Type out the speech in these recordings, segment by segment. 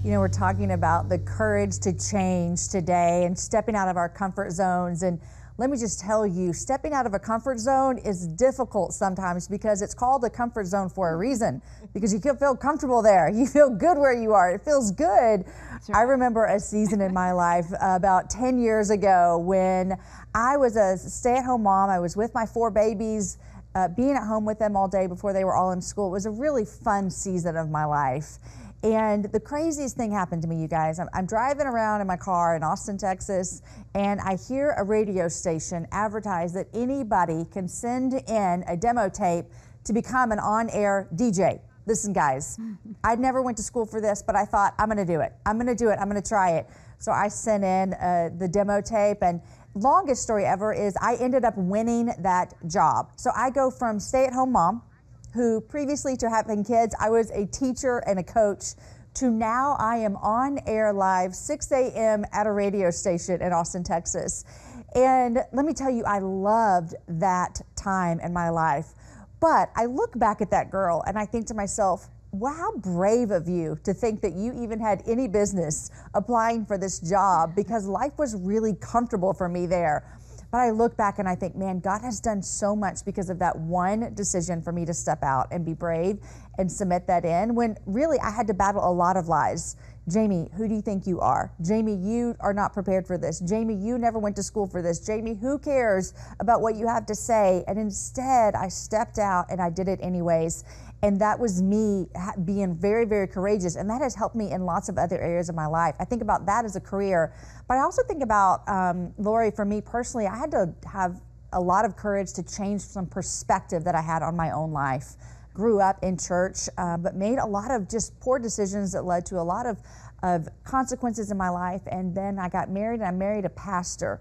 You know, we're talking about the courage to change today and stepping out of our comfort zones. And let me just tell you, stepping out of a comfort zone is difficult sometimes because it's called a comfort zone for a reason, because you can feel comfortable there. You feel good where you are. It feels good. I remember a season in my life about 10 years ago when I was a stay-at-home mom. I was with my 4 babies, being at home with them all day before they were all in school. It was a really fun season of my life. And the craziest thing happened to me, you guys. I'm driving around in my car in Austin, Texas, and I hear a radio station advertise that anybody can send in a demo tape to become an on-air DJ. Listen, guys, I never went to school for this, but I thought, I'm gonna do it. I'm gonna do it, I'm gonna try it. So I sent in the demo tape, and longest story ever is I ended up winning that job. So I go from stay-at-home mom, who previously to having kids, I was a teacher and a coach, to now I am on air live 6 a.m. at a radio station in Austin, Texas. And let me tell you, I loved that time in my life. But I look back at that girl and I think to myself, wow, how brave of you to think that you even had any business applying for this job, because life was really comfortable for me there. But I look back and I think, man, God has done so much because of that one decision for me to step out and be brave and submit that in, when really I had to battle a lot of lies. Jamie, who do you think you are? Jamie, you are not prepared for this. Jamie, you never went to school for this. Jamie, who cares about what you have to say? And instead, I stepped out and I did it anyways. And that was me being very, very courageous. And that has helped me in lots of other areas of my life. I think about that as a career. But I also think about, Laurie, for me personally, I had to have a lot of courage to change some perspective that I had on my own life. Grew up in church, but made a lot of just poor decisions that led to a lot of consequences in my life. And then I got married, and I married a pastor.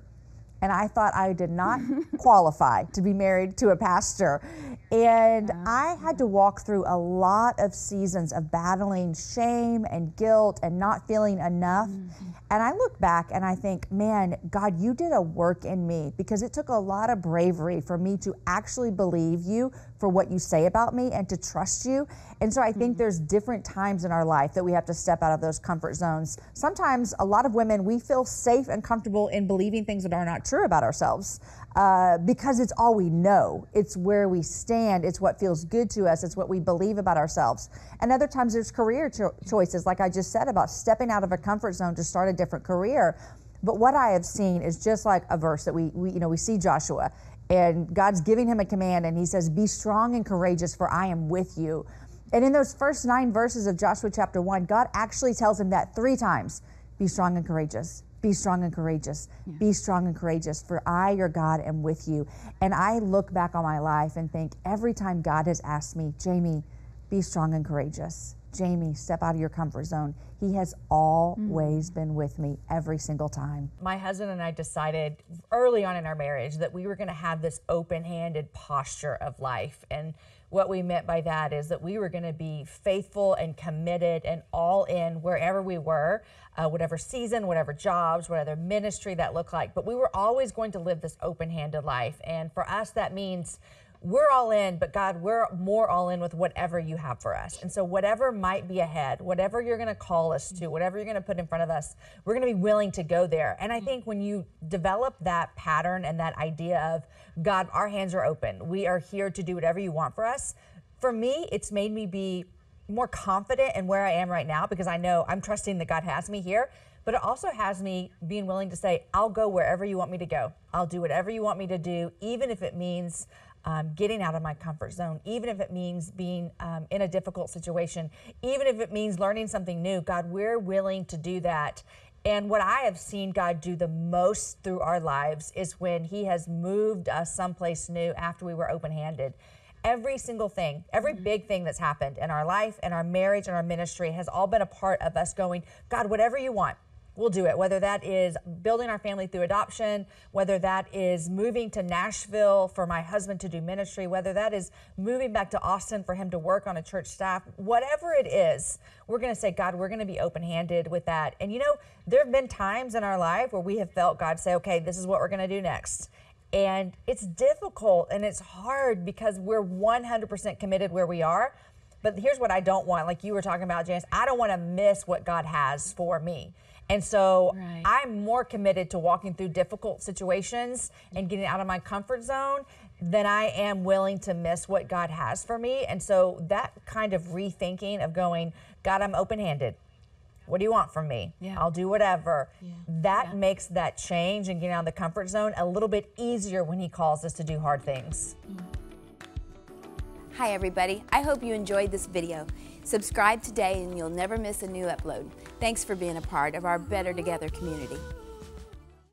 And I thought I did not qualify to be married to a pastor. And I had to walk through a lot of seasons of battling shame and guilt and not feeling enough. And I look back and I think, man, God, you did a work in me, because it took a lot of bravery for me to actually believe you for what you say about me and to trust you. And so I think there's different times in our life that we have to step out of those comfort zones. Sometimes a lot of women, we feel safe and comfortable in believing things that are not true about ourselves, because it's all we know. It's where we stand. It's what feels good to us. It's what we believe about ourselves. And other times there's career choices, like I just said, about stepping out of a comfort zone to start a different career. But what I have seen is just like a verse that we see Joshua, and God's giving him a command, and he says, be strong and courageous, for I am with you. And in those first 9 verses of Joshua chapter 1, God actually tells him that 3 times. Be strong and courageous. Be strong and courageous. Yeah. Be strong and courageous, for I, your God, am with you. And I look back on my life and think, every time God has asked me, Jamie, be strong and courageous. Jamie, step out of your comfort zone. He has always been with me every single time. My husband and I decided early on in our marriage that we were going to have this open-handed posture of life. And what we meant by that is that we were going to be faithful and committed and all in wherever we were, whatever season, whatever jobs, whatever ministry that looked like. But we were always going to live this open-handed life. And for us, that means we're all in, but God, we're more all in with whatever you have for us. And so whatever might be ahead, whatever you're going to call us to, whatever you're going to put in front of us, we're going to be willing to go there. And I think when you develop that pattern and that idea of, God, our hands are open, we are here to do whatever you want for us, for me, it's made me be more confident in where I am right now, because I know I'm trusting that God has me here. But it also has me being willing to say, I'll go wherever you want me to go. I'll do whatever you want me to do, even if it means getting out of my comfort zone, even if it means being in a difficult situation, even if it means learning something new. God, we're willing to do that. And what I have seen God do the most through our lives is when he has moved us someplace new after we were open-handed. Every single thing, every big thing that's happened in our life and our marriage and our ministry has all been a part of us going, God, whatever you want, we'll do it. Whether that is building our family through adoption, whether that is moving to Nashville for my husband to do ministry, whether that is moving back to Austin for him to work on a church staff, whatever it is, we're going to say, God, we're going to be open-handed with that. And you know, there have been times in our life where we have felt God say, okay, this is what we're going to do next. And it's difficult and it's hard because we're 100% committed where we are. But here's what I don't want, like you were talking about, Janice, I don't want to miss what God has for me. And so I'm more committed to walking through difficult situations and getting out of my comfort zone than I am willing to miss what God has for me. And so that kind of rethinking of going, God, I'm open-handed. What do you want from me? I'll do whatever. That makes that change and getting out of the comfort zone a little bit easier when he calls us to do hard things. Hi everybody, I hope you enjoyed this video. Subscribe today and you'll never miss a new upload. Thanks for being a part of our Better Together community.